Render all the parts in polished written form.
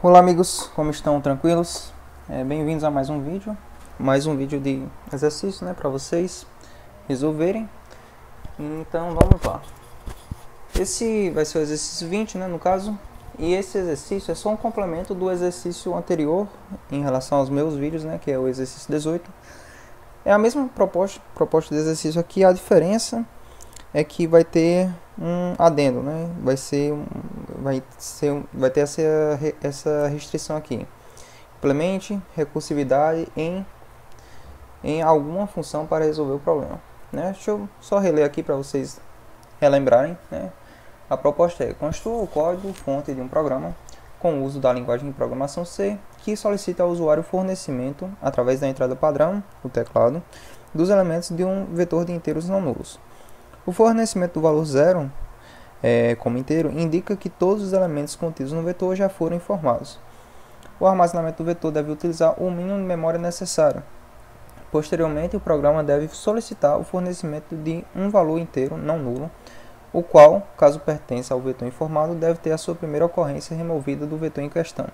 Olá amigos, como estão? Tranquilos? Bem-vindos a mais um vídeo de exercício, né, para vocês resolverem. Então vamos lá. Esse vai ser o exercício 20, né, no caso, e esse exercício é só um complemento do exercício anterior em relação aos meus vídeos, né, que é o exercício 18. É a mesma proposta de exercício aqui, a diferença é que vai ter um adendo, né? Vai ter essa restrição aqui. Implemente recursividade em alguma função para resolver o problema, né? Deixa eu só reler aqui para vocês relembrarem, né? A proposta é: construa o código-fonte de um programa com o uso da linguagem de programação C, que solicita ao usuário o fornecimento, através da entrada padrão, o teclado, dos elementos de um vetor de inteiros não nulos. O fornecimento do valor 0 como inteiro indica que todos os elementos contidos no vetor já foram informados. O armazenamento do vetor deve utilizar o mínimo de memória necessário. Posteriormente, o programa deve solicitar o fornecimento de um valor inteiro não nulo, o qual, caso pertença ao vetor informado, deve ter a sua primeira ocorrência removida do vetor em questão.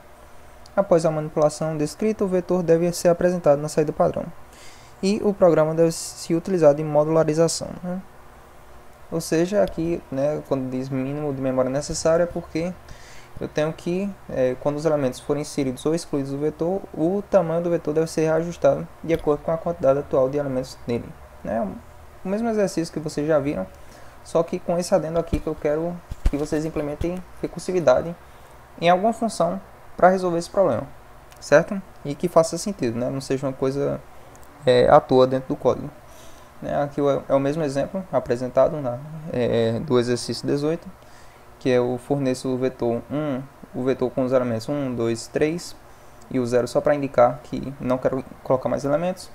Após a manipulação descrita, o vetor deve ser apresentado na saída padrão. E o programa deve ser utilizado em modularização, né? Ou seja, aqui, né, quando diz mínimo de memória necessária, é porque eu tenho que, quando os elementos forem inseridos ou excluídos do vetor, o tamanho do vetor deve ser reajustado de acordo com a quantidade atual de elementos nele, né? O mesmo exercício que vocês já viram, só que com esse adendo aqui que eu quero que vocês implementem recursividade em alguma função para resolver esse problema, certo? E que faça sentido, né? Não seja uma coisa à toa dentro do código. Aqui é o mesmo exemplo apresentado do exercício 18, que eu forneço o vetor o vetor com os elementos 1, 2, 3 e o 0 só para indicar que não quero colocar mais elementos.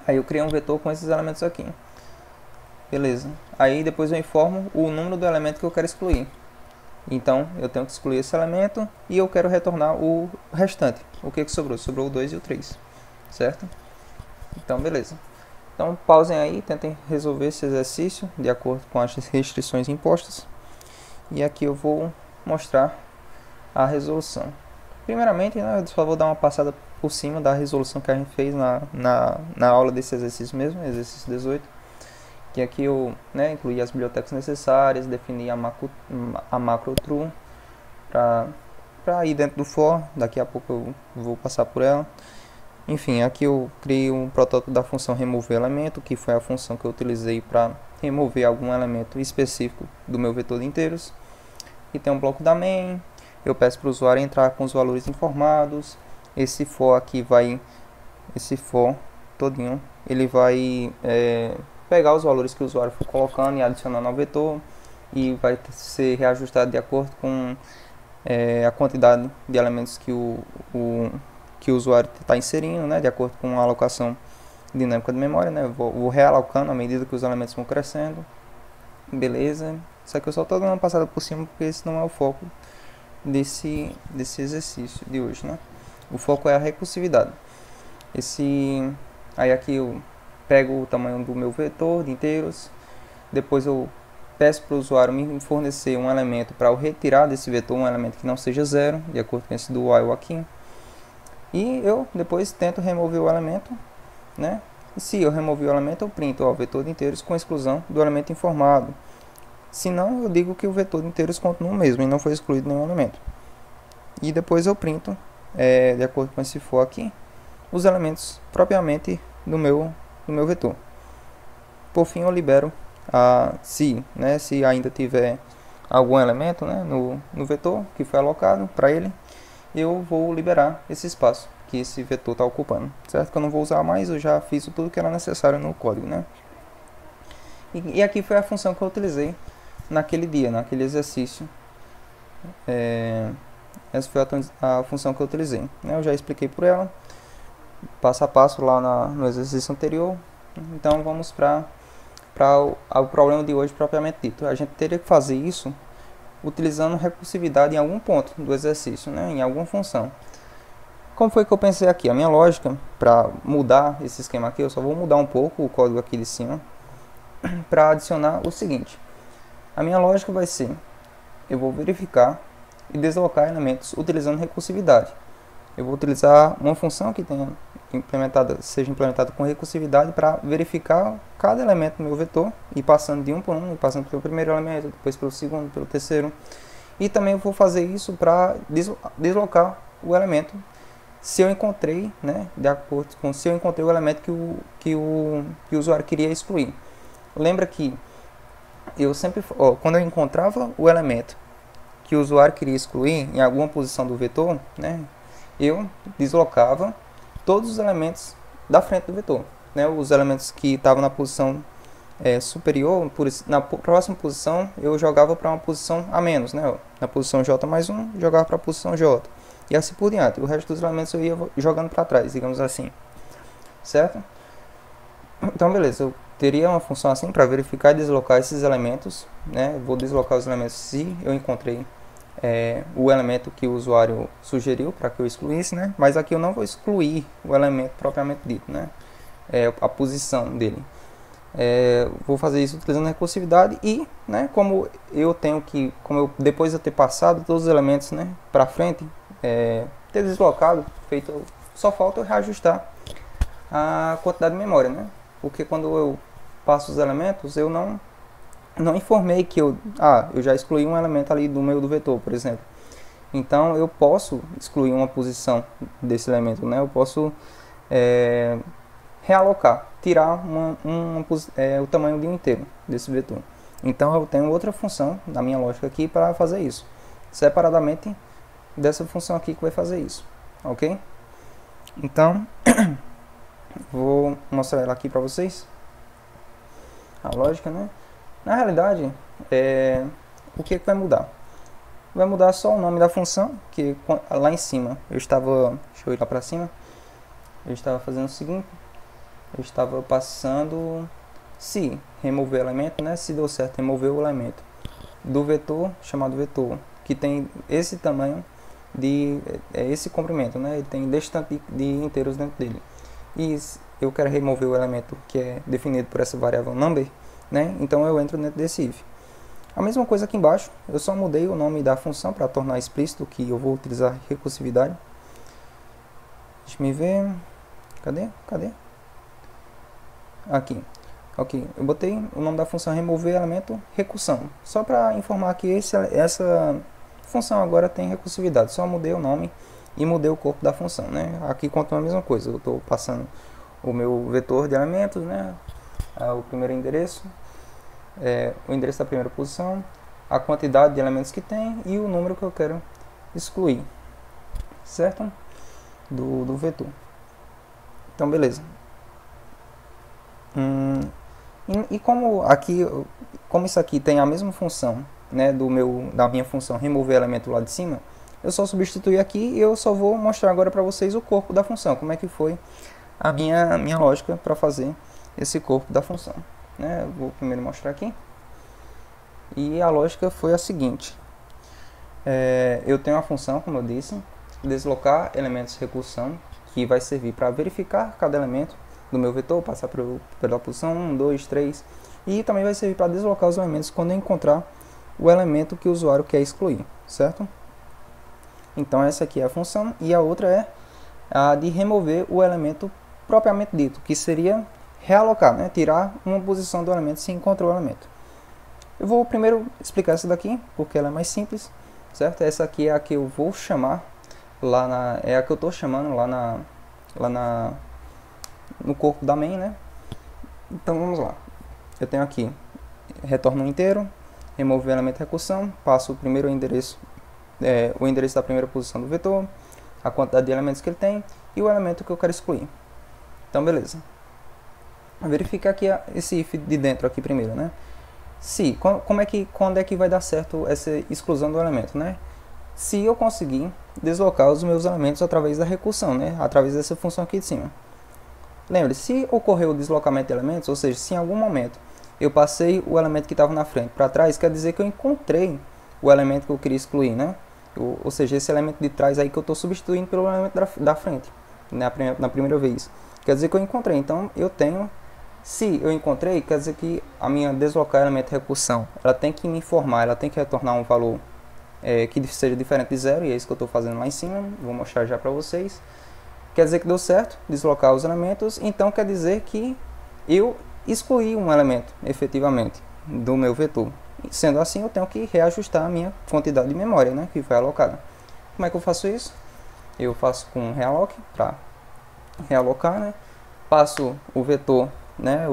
Aí eu criei um vetor com esses elementos aqui. Beleza. Aí depois eu informo o número do elemento que eu quero excluir. Então eu tenho que excluir esse elemento e eu quero retornar o restante. O que sobrou? Sobrou o 2 e o 3, certo? Então beleza. Então pausem aí, tentem resolver esse exercício de acordo com as restrições impostas. E aqui eu vou mostrar a resolução. Primeiramente, né, eu só vou dar uma passada por cima da resolução que a gente fez na aula desse exercício mesmo, exercício 18. Que aqui eu incluí as bibliotecas necessárias, defini a macro true para ir dentro do for. Daqui a pouco eu vou passar por ela. Enfim, aqui eu criei um protótipo da função remover elemento, que foi a função que eu utilizei para remover algum elemento específico do meu vetor de inteiros. E tem um bloco da main, eu peço para o usuário entrar com os valores informados. Esse for aqui esse for todinho, ele vai pegar os valores que o usuário for colocando e adicionando ao vetor, e vai ser reajustado de acordo com a quantidade de elementos que o usuário está inserindo, né, de acordo com a alocação dinâmica de memória, né? Vou realocando à medida que os elementos vão crescendo. Beleza. Isso aqui eu só estou dando uma passada por cima porque esse não é o foco desse exercício de hoje, né? O foco é a recursividade. Aí aqui eu pego o tamanho do meu vetor de inteiros, depois eu peço para o usuário me fornecer um elemento para eu retirar desse vetor um elemento que não seja zero, de acordo com esse do while aqui. E eu depois tento remover o elemento, né? E se eu remover o elemento, eu printo o vetor de inteiros com exclusão do elemento informado. Se não, eu digo que o vetor de inteiros continua o mesmo e não foi excluído nenhum elemento. E depois eu printo, de acordo com esse for aqui, os elementos propriamente do meu vetor. Por fim, eu libero se ainda tiver algum elemento, né, no vetor que foi alocado para ele, eu vou liberar esse espaço que esse vetor está ocupando, certo? Que eu não vou usar mais, eu já fiz tudo que era necessário no código, né? E aqui foi a função que eu utilizei naquele dia, naquele exercício. Essa foi a função que eu utilizei, né? Eu já expliquei por ela, passo a passo lá no exercício anterior. Então vamos para o problema de hoje propriamente dito. A gente teria que fazer isso utilizando recursividade em algum ponto do exercício, né? Em alguma função. Como foi que eu pensei aqui? A minha lógica para mudar esse esquema aqui, eu só vou mudar um pouco o código aqui de cima para adicionar o seguinte. A minha lógica vai ser: eu vou verificar e deslocar elementos utilizando recursividade. Eu vou utilizar uma função que seja implementada com recursividade para verificar cada elemento do meu vetor, e passando de um por um, e passando pelo primeiro elemento, depois pelo segundo, pelo terceiro. E também eu vou fazer isso para deslocar o elemento se eu encontrei, né, de acordo com se eu encontrei o elemento que o usuário queria excluir. Lembra que eu sempre, quando eu encontrava o elemento que o usuário queria excluir em alguma posição do vetor, né, eu deslocava todos os elementos da frente do vetor, né, os elementos que estavam na posição superior, na próxima posição eu jogava para uma posição a menos, né, na posição J mais 1, jogava para a posição J, e assim por diante. O resto dos elementos eu ia jogando para trás, digamos assim, certo? Então beleza, eu teria uma função assim para verificar e deslocar esses elementos, né? Vou deslocar os elementos se eu encontrei o elemento que o usuário sugeriu para que eu excluísse, né? Mas aqui eu não vou excluir o elemento propriamente dito, né? A posição dele. Vou fazer isso utilizando a recursividade e, né, como eu depois de eu ter passado todos os elementos, né, para frente, ter deslocado, só falta eu reajustar a quantidade de memória, né? Porque quando eu passo os elementos, eu não informei que eu já excluí um elemento ali do meio do vetor, por exemplo. Então eu posso excluir uma posição desse elemento, né? Eu posso realocar, tirar o tamanho de um inteiro desse vetor. Então eu tenho outra função na minha lógica aqui para fazer isso, separadamente dessa função aqui que vai fazer isso, ok? Então vou mostrar ela aqui para vocês, a lógica, né? Na realidade, o que vai mudar? Vai mudar só o nome da função, que lá em cima deixa eu ir lá para cima, eu estava fazendo o seguinte, eu estava passando se remover o elemento, né? Se deu certo remover o elemento do vetor, chamado vetor, que tem esse tamanho esse comprimento, né? Ele tem desse tanto de inteiros dentro dele. E eu quero remover o elemento que é definido por essa variável number, né? Então eu entro dentro desse if. A mesma coisa aqui embaixo, eu só mudei o nome da função para tornar explícito que eu vou utilizar recursividade. Deixa eu ver. Cadê? Aqui. Ok, eu botei o nome da função remover elemento recursão, só para informar que essa função agora tem recursividade. Só mudei o nome e mudei o corpo da função, né? Aqui continua a mesma coisa, eu estou passando o meu vetor de elementos, né? O primeiro endereço, o endereço da primeira posição, a quantidade de elementos que tem e o número que eu quero excluir, certo? Do vetor. Então beleza. E como isso aqui tem a mesma função, né, da minha função remover elemento lá de cima, eu só substituir aqui e eu só vou mostrar agora para vocês o corpo da função, como é que foi a minha lógica para fazer esse corpo da função, né? Eu vou primeiro mostrar aqui. E a lógica foi a seguinte: eu tenho a função, como eu disse, deslocar elementos recursão, que vai servir para verificar cada elemento do meu vetor, passar pela posição 1, 2, 3, e também vai servir para deslocar os elementos quando eu encontrar o elemento que o usuário quer excluir, certo? Então essa aqui é a função, e a outra é a de remover o elemento propriamente dito, que seria realocar, né? Tirar uma posição do elemento se encontrou o elemento. Eu vou primeiro explicar essa daqui, porque ela é mais simples, certo? Essa aqui é a que eu vou chamar é a que eu estou chamando no corpo da main, né? Então vamos lá. Eu tenho aqui retorno inteiro, remover o elemento recursão, passo o primeiro endereço, o endereço da primeira posição do vetor, a quantidade de elementos que ele tem e o elemento que eu quero excluir. Então beleza. Verificar aqui esse if de dentro aqui primeiro, né? Quando é que vai dar certo essa exclusão do elemento, né? Se eu conseguir deslocar os meus elementos através da recursão, né? Através dessa função aqui de cima. Lembre, se ocorreu o deslocamento de elementos, ou seja, se em algum momento eu passei o elemento que estava na frente para trás, quer dizer que eu encontrei o elemento que eu queria excluir, né? Ou seja, esse elemento de trás aí que eu estou substituindo pelo elemento da frente, na primeira vez. Quer dizer que eu encontrei, então eu tenho... Se eu encontrei, quer dizer que a minha deslocar elemento recursão, ela tem que me informar, ela tem que retornar um valor que seja diferente de zero, e é isso que eu estou fazendo lá em cima, vou mostrar já para vocês. Quer dizer que deu certo, deslocar os elementos, então quer dizer que eu excluí um elemento, efetivamente, do meu vetor. Sendo assim, eu tenho que reajustar a minha quantidade de memória, né, que foi alocada. Como é que eu faço isso? Eu faço com realloc para realocar, né? Passo o vetor, né,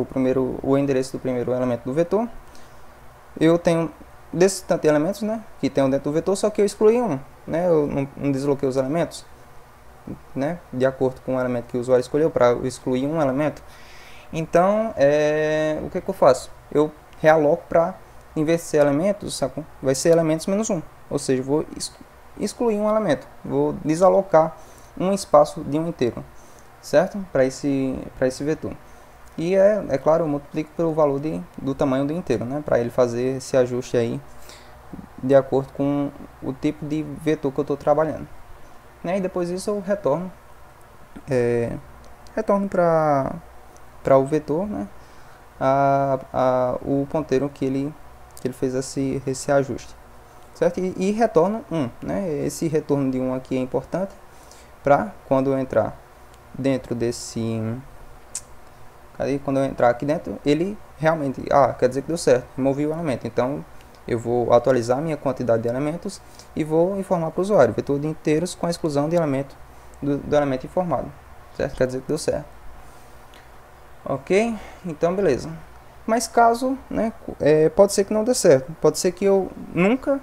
o endereço do primeiro elemento do vetor. Eu tenho desses tantos elementos, né, que tem dentro do vetor, só que eu excluí um, né, eu não desloquei os elementos, né, de acordo com o elemento que o usuário escolheu, para excluir um elemento. Então, o que eu faço? Eu realoco para, em vez de ser elementos, sabe? Vai ser elementos menos um, ou seja, vou excluir um elemento, vou desalocar um espaço de um inteiro, certo? Para esse vetor. E é claro, eu multiplico pelo valor do tamanho do inteiro, né? Para ele fazer esse ajuste aí de acordo com o tipo de vetor que eu estou trabalhando, né? E depois disso eu retorno para o vetor, né? O ponteiro que ele fez esse ajuste, certo? E retorno 1, né? Esse retorno de 1 aqui é importante para quando eu entrar dentro desse... Quando eu entrar aqui dentro, ele realmente... quer dizer que deu certo, removi o elemento. Então, eu vou atualizar a minha quantidade de elementos e vou informar para o usuário, vetor de inteiros com a exclusão de elemento do elemento informado, certo? Quer dizer que deu certo. Ok? Então, beleza. Mas caso, né, pode ser que não dê certo. Pode ser que eu nunca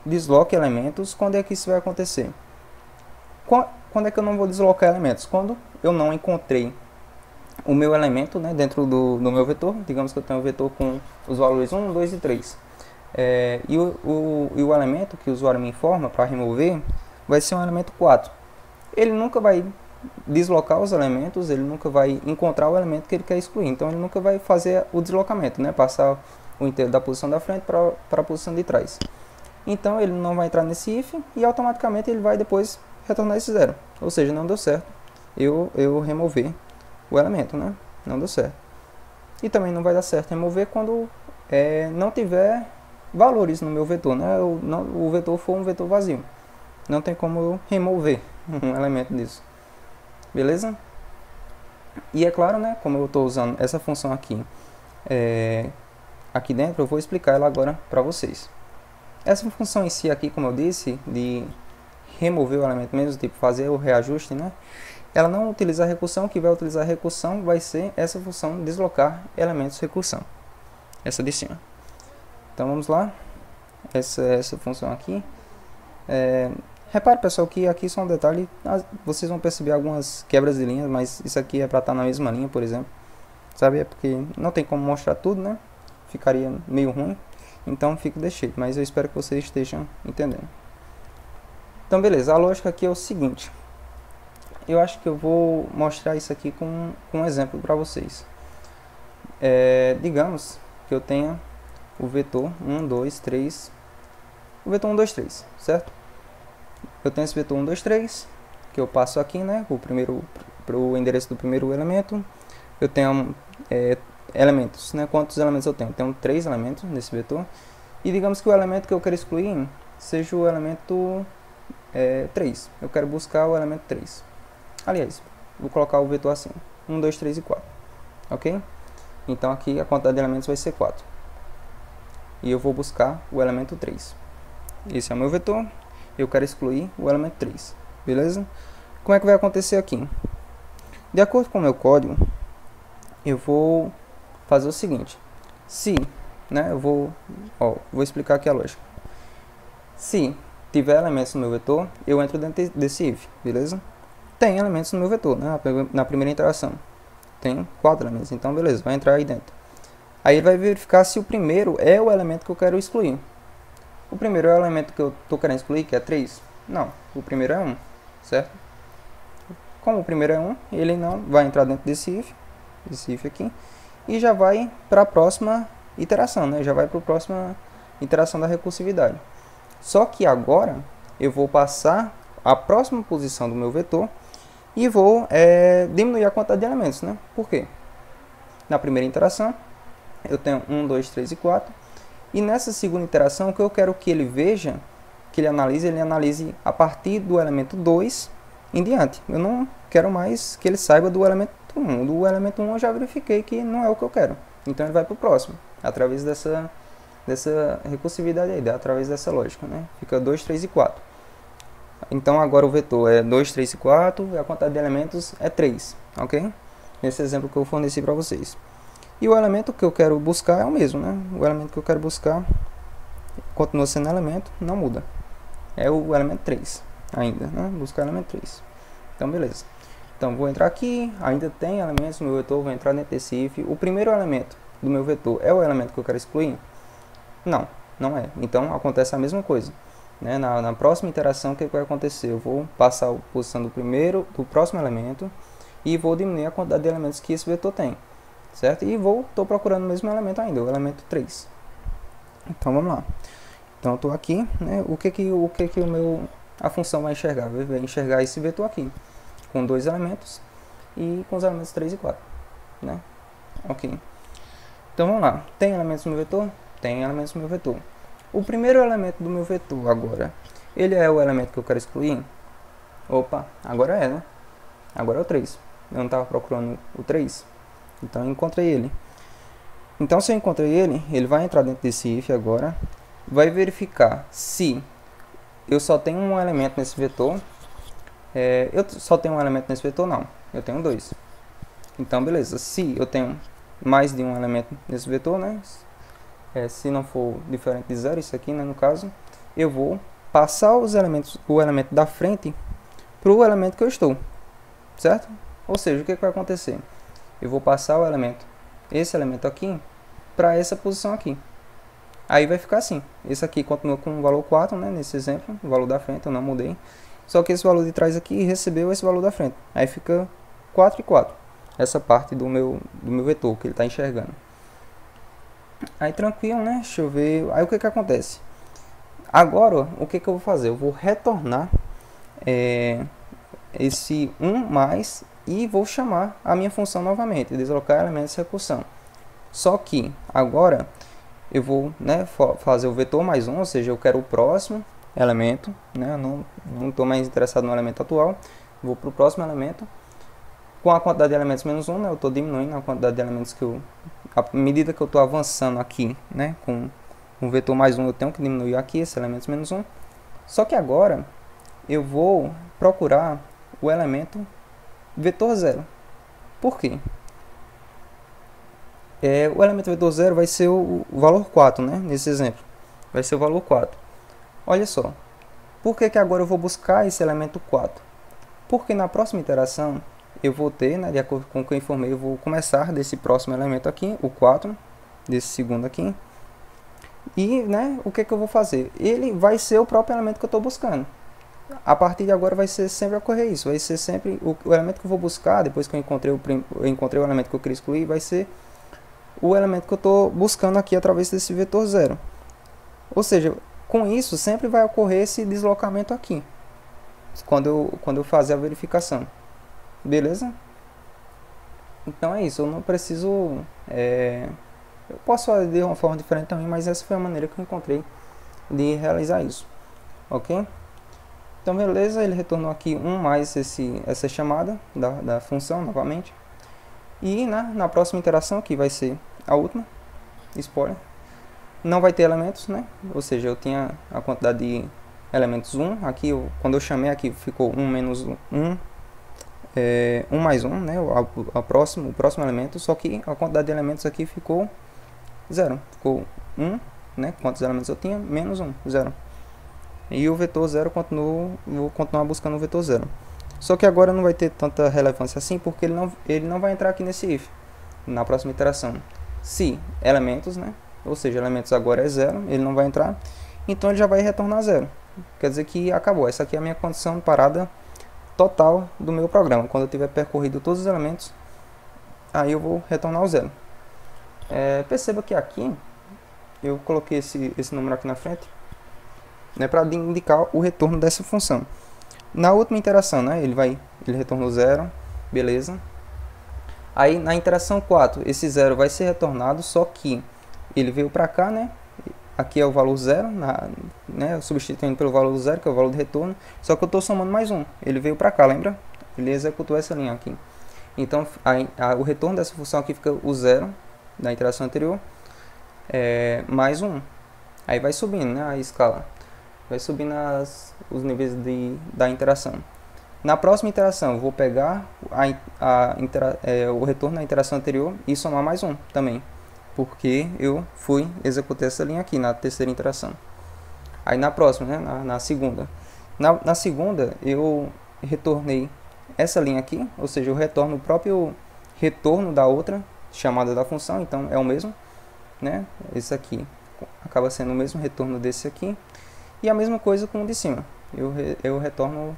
desloque elementos. Quando é que isso vai acontecer? Quando é que eu não vou deslocar elementos? Quando eu não encontrei o meu elemento, né, dentro do meu vetor. Digamos que eu tenho um vetor com os valores 1, 2 e 3. E o elemento que o usuário me informa para remover vai ser um elemento 4. Ele nunca vai deslocar os elementos, ele nunca vai encontrar o elemento que ele quer excluir. Então ele nunca vai fazer o deslocamento, né, passar o inteiro da posição da frente para a posição de trás. Então ele não vai entrar nesse if e automaticamente ele vai depois retornar esse zero. Ou seja, não deu certo eu remover o elemento, né? Não deu certo. E também não vai dar certo remover quando não tiver valores no meu vetor, né? O vetor for um vetor vazio. Não tem como eu remover um elemento disso. Beleza? E é claro, né? Como eu estou usando essa função aqui, aqui dentro, eu vou explicar ela agora para vocês. Essa função em si aqui, como eu disse, de remover o elemento mesmo, tipo fazer o reajuste, né? Ela não utiliza a recursão. O que vai utilizar a recursão vai ser essa função deslocar elementos recursão, essa de cima. Então vamos lá, essa função aqui. Repare, pessoal, que aqui só um detalhe, vocês vão perceber algumas quebras de linhas, mas isso aqui é para estar na mesma linha, por exemplo, sabe? É porque não tem como mostrar tudo, né? Ficaria meio ruim, então fica desse jeito, mas eu espero que vocês estejam entendendo. Então beleza, a lógica aqui é o seguinte. Eu acho que eu vou mostrar isso aqui com um exemplo para vocês. Digamos que eu tenha o vetor 1, 2, 3. O vetor 1, 2, 3, certo? Eu tenho esse vetor 1, 2, 3, que eu passo aqui, né? O endereço do primeiro elemento. Eu tenho elementos, né? Quantos elementos eu tenho? Eu tenho 3 elementos nesse vetor. E digamos que o elemento que eu quero excluir seja o elemento 3. Eu quero buscar o elemento 3. Aliás, vou colocar o vetor assim, 1, 2, 3 e 4, ok? Então aqui a quantidade de elementos vai ser 4. E eu vou buscar o elemento 3. Esse é o meu vetor, eu quero excluir o elemento 3, beleza? Como é que vai acontecer aqui? De acordo com o meu código, eu vou fazer o seguinte. Se, né, eu vou explicar aqui a lógica. Se tiver elementos no meu vetor, eu entro dentro desse if, beleza? Tem elementos no meu vetor, né? Na primeira interação tem 4 elementos, então beleza, vai entrar aí dentro. Aí ele vai verificar se o primeiro é o elemento que eu quero excluir. O primeiro é o elemento que eu estou querendo excluir, que é 3? Não, o primeiro é 1, certo? Como o primeiro é 1, ele não vai entrar dentro desse if aqui, e já vai para a próxima iteração, né? Já vai para a próxima iteração da recursividade. Só que agora eu vou passar a próxima posição do meu vetor e vou diminuir a quantidade de elementos, né? Por quê? Na primeira interação eu tenho 1, 2, 3 e 4, e nessa segunda interação o que eu quero que ele veja, que ele analise a partir do elemento 2 em diante. Eu não quero mais que ele saiba do elemento 1. Do elemento 1 eu já verifiquei que não é o que eu quero. Então ele vai para o próximo, através dessa recursividade aí, através dessa lógica, né? Fica 2, 3 e 4. Então agora o vetor é 2, 3 e 4 e a quantidade de elementos é 3, ok? Nesse exemplo que eu forneci para vocês. E o elemento que eu quero buscar é o mesmo, né? O elemento que eu quero buscar continua sendo elemento, não muda. É o elemento 3 ainda, né? Buscar o elemento 3. Então beleza. Então vou entrar aqui, ainda tem elementos no meu vetor, vou entrar nesse if. O primeiro elemento do meu vetor é o elemento que eu quero excluir? Não, não é. Então acontece a mesma coisa. Né? Na próxima interação, o que vai acontecer? Eu vou passar a posição do próximo elemento e vou diminuir a quantidade de elementos que esse vetor tem, certo? E estou procurando o mesmo elemento ainda, o elemento 3. Então vamos lá. Então eu estou aqui, né? A função vai enxergar? Vai enxergar esse vetor aqui, com 2 elementos e com os elementos 3 e 4, né? Ok. Então vamos lá. Tem elementos no vetor? Tem elementos no meu vetor. O primeiro elemento do meu vetor agora, ele é o elemento que eu quero excluir? Opa, agora é, né? Agora é o 3. Eu não estava procurando o 3, então eu encontrei ele. Então se eu encontrei ele, ele vai entrar dentro desse if agora, vai verificar se eu só tenho um elemento nesse vetor. Eu só tenho um elemento nesse vetor? Não, eu tenho 2. Então beleza, se eu tenho mais de um elemento nesse vetor, né? Se não for diferente de 0, isso aqui, né, no caso, eu vou passar o elemento da frente para o elemento que eu estou, certo? Ou seja, o que vai acontecer? Eu vou passar esse elemento aqui, para essa posição aqui. Aí vai ficar assim. Esse aqui continua com o valor 4, né, nesse exemplo, o valor da frente eu não mudei. Só que esse valor de trás aqui recebeu esse valor da frente. Aí fica 4 e 4. Essa parte do meu vetor que ele está enxergando. Aí tranquilo, né? Deixa eu ver. Aí o que acontece? Agora, o que eu vou fazer? Eu vou retornar esse 1 mais e vou chamar a minha função novamente, deslocar elementos de recursão. Só que agora eu vou, né, fazer o vetor mais 1, ou seja, eu quero o próximo elemento, né? Eu não estou mais interessado no elemento atual. Vou para o próximo elemento. Com a quantidade de elementos menos 1, né, eu estou diminuindo a quantidade de elementos à medida que eu estou avançando aqui, né, com o vetor mais 1, eu tenho que diminuir aqui esses elementos menos 1. Só que agora eu vou procurar o elemento vetor 0. Por quê? O elemento vetor 0 vai ser o valor 4, né, nesse exemplo. Vai ser o valor 4. Olha só. Por que agora eu vou buscar esse elemento 4? Porque na próxima iteração eu vou ter, né, de acordo com o que eu informei, eu vou começar desse próximo elemento aqui, o 4, desse segundo aqui. E, né, o que eu vou fazer? Ele vai ser o próprio elemento que eu estou buscando. A partir de agora vai ser sempre ocorrer isso. Vai ser sempre o elemento que eu vou buscar, depois que eu encontrei o elemento que eu queria excluir, vai ser o elemento que eu estou buscando aqui através desse vetor 0. Ou seja, com isso sempre vai ocorrer esse deslocamento aqui, quando eu fazer a verificação. Beleza? Então é isso, eu não preciso... eu posso fazer de uma forma diferente também, mas essa foi a maneira que eu encontrei de realizar isso. Ok? Então beleza, ele retornou aqui 1 mais essa chamada da função novamente. E na próxima interação, que vai ser a última, spoiler, não vai ter elementos, né? Ou seja, eu tinha a quantidade de elementos 1, aqui quando eu chamei aqui ficou 1 menos 1, 1 mais 1, né? O próximo elemento, só que a quantidade de elementos aqui ficou 0, ficou 1, né? Quantos elementos eu tinha? Menos 1, 0. E o vetor 0 vou continuar buscando o vetor 0. Só que agora não vai ter tanta relevância assim, porque ele não vai entrar aqui nesse if, na próxima iteração. Se elementos, né? Ou seja, elementos agora é 0, ele não vai entrar, então ele já vai retornar 0. Quer dizer que acabou. Essa aqui é a minha condição de parada total do meu programa. Quando eu tiver percorrido todos os elementos, aí eu vou retornar o 0. Perceba que aqui eu coloquei esse número aqui na frente, né, para indicar o retorno dessa função. Na última interação, né, ele retornou 0, beleza. Aí na interação 4, esse 0 vai ser retornado, só que ele veio para cá, né? aqui é o valor zero, né, substituindo pelo valor zero, que é o valor de retorno, só que eu estou somando mais um, ele veio para cá, lembra? Ele executou essa linha aqui. Então o retorno dessa função aqui fica o zero da interação anterior, mais um. Aí vai subindo, né, a escala, vai subindo os níveis da interação. Na próxima interação, eu vou pegar o retorno da interação anterior e somar mais um também, porque eu executei essa linha aqui na terceira interação. Aí na próxima, né, na segunda. Na segunda, eu retornei essa linha aqui, ou seja, eu retorno o próprio retorno da outra chamada da função, então é o mesmo, né? Esse aqui acaba sendo o mesmo retorno desse aqui. E a mesma coisa com o de cima. Eu retorno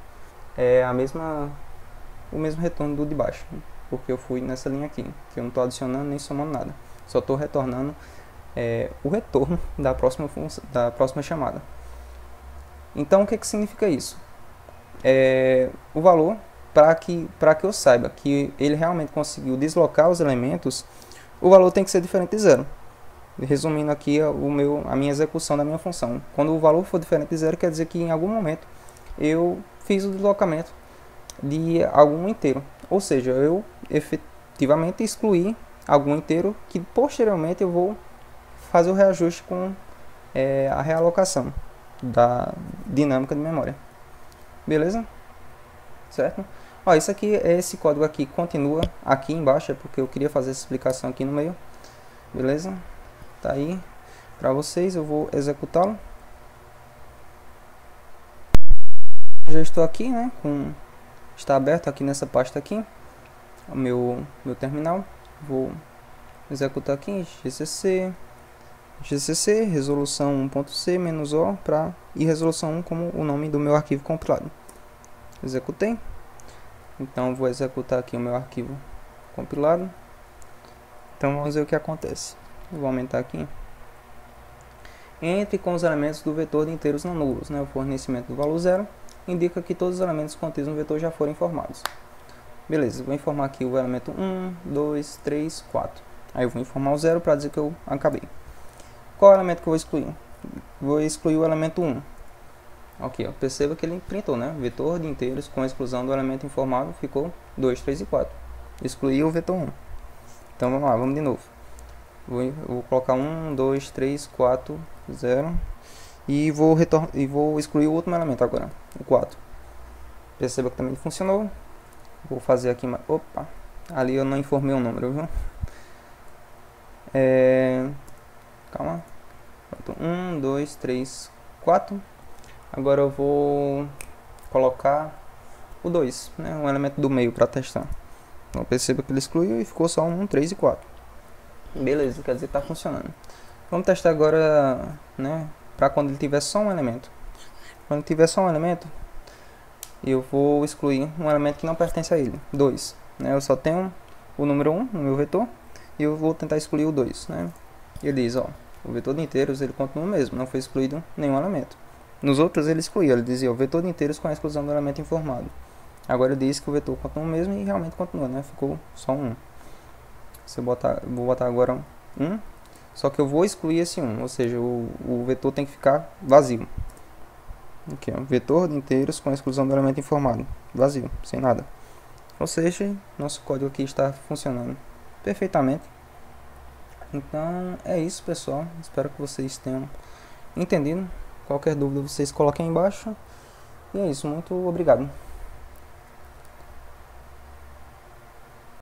o mesmo retorno do de baixo, porque eu fui nessa linha aqui, que eu não estou adicionando nem somando nada, só estou retornando o retorno da próxima chamada. Então o que significa isso? O valor, para que eu saiba que ele realmente conseguiu deslocar os elementos, o valor tem que ser diferente de zero. Resumindo aqui a minha execução da minha função. Quando o valor for diferente de zero, quer dizer que em algum momento eu fiz o deslocamento de algum inteiro. Ou seja, eu efetivamente excluí algum inteiro que posteriormente eu vou fazer o reajuste com a realocação da dinâmica de memória. Beleza? Certo? Ó, esse código aqui continua aqui embaixo, é porque eu queria fazer essa explicação aqui no meio. Beleza? Tá aí para vocês, eu vou executá-lo. Já estou aqui, né? Está aberto aqui nessa pasta aqui o meu terminal. Vou executar aqui gcc resolução 1.c -o e resolução 1 como o nome do meu arquivo compilado. Executei. Então vou executar aqui o meu arquivo compilado. Então vamos ver o que acontece. Vou aumentar aqui. Entre com os elementos do vetor de inteiros não nulos, né? O fornecimento do valor zero indica que todos os elementos contidos no vetor já foram informados. Beleza, vou informar aqui o elemento 1, 2, 3, 4. Aí eu vou informar o zero para dizer que eu acabei. Qual é o elemento que eu vou excluir? Vou excluir o elemento 1. Ok, ó, perceba que ele printou, né? Vetor de inteiros com a exclusão do elemento informado ficou 2, 3 e 4. Excluí o vetor 1. Então vamos lá, vamos de novo. Vou colocar 1, 2, 3, 4, 0 e vou excluir o último elemento agora, o 4. Perceba que também funcionou. Vou fazer aqui, opa, ali eu não informei o número, viu? Calma. 1, 2, 3, 4. Agora eu vou colocar o 2, né? Um elemento do meio para testar. Então perceba que ele excluiu e ficou só 1, 3 e 4. Beleza, quer dizer que está funcionando. Vamos testar agora, né, para quando ele tiver só um elemento. Quando ele tiver só um elemento, eu vou excluir um elemento que não pertence a ele, 2. Né? Eu só tenho o número 1 no meu vetor e eu vou tentar excluir o 2. Né? Ele diz, ó, o vetor de inteiros ele continua o mesmo, não foi excluído nenhum elemento. Nos outros ele excluía, ele dizia o vetor de inteiros com a exclusão do elemento informado. Agora ele diz que o vetor continua o mesmo e realmente continua, né? Ficou só um 1. Vou botar agora 1, só que eu vou excluir esse 1, ou seja, o vetor tem que ficar vazio. Aqui, ó, vetor de inteiros com a exclusão do elemento informado, vazio, sem nada. Ou seja, nosso código aqui está funcionando perfeitamente. Então é isso, pessoal, espero que vocês tenham entendido. Qualquer dúvida vocês coloquem aí embaixo. E é isso, muito obrigado.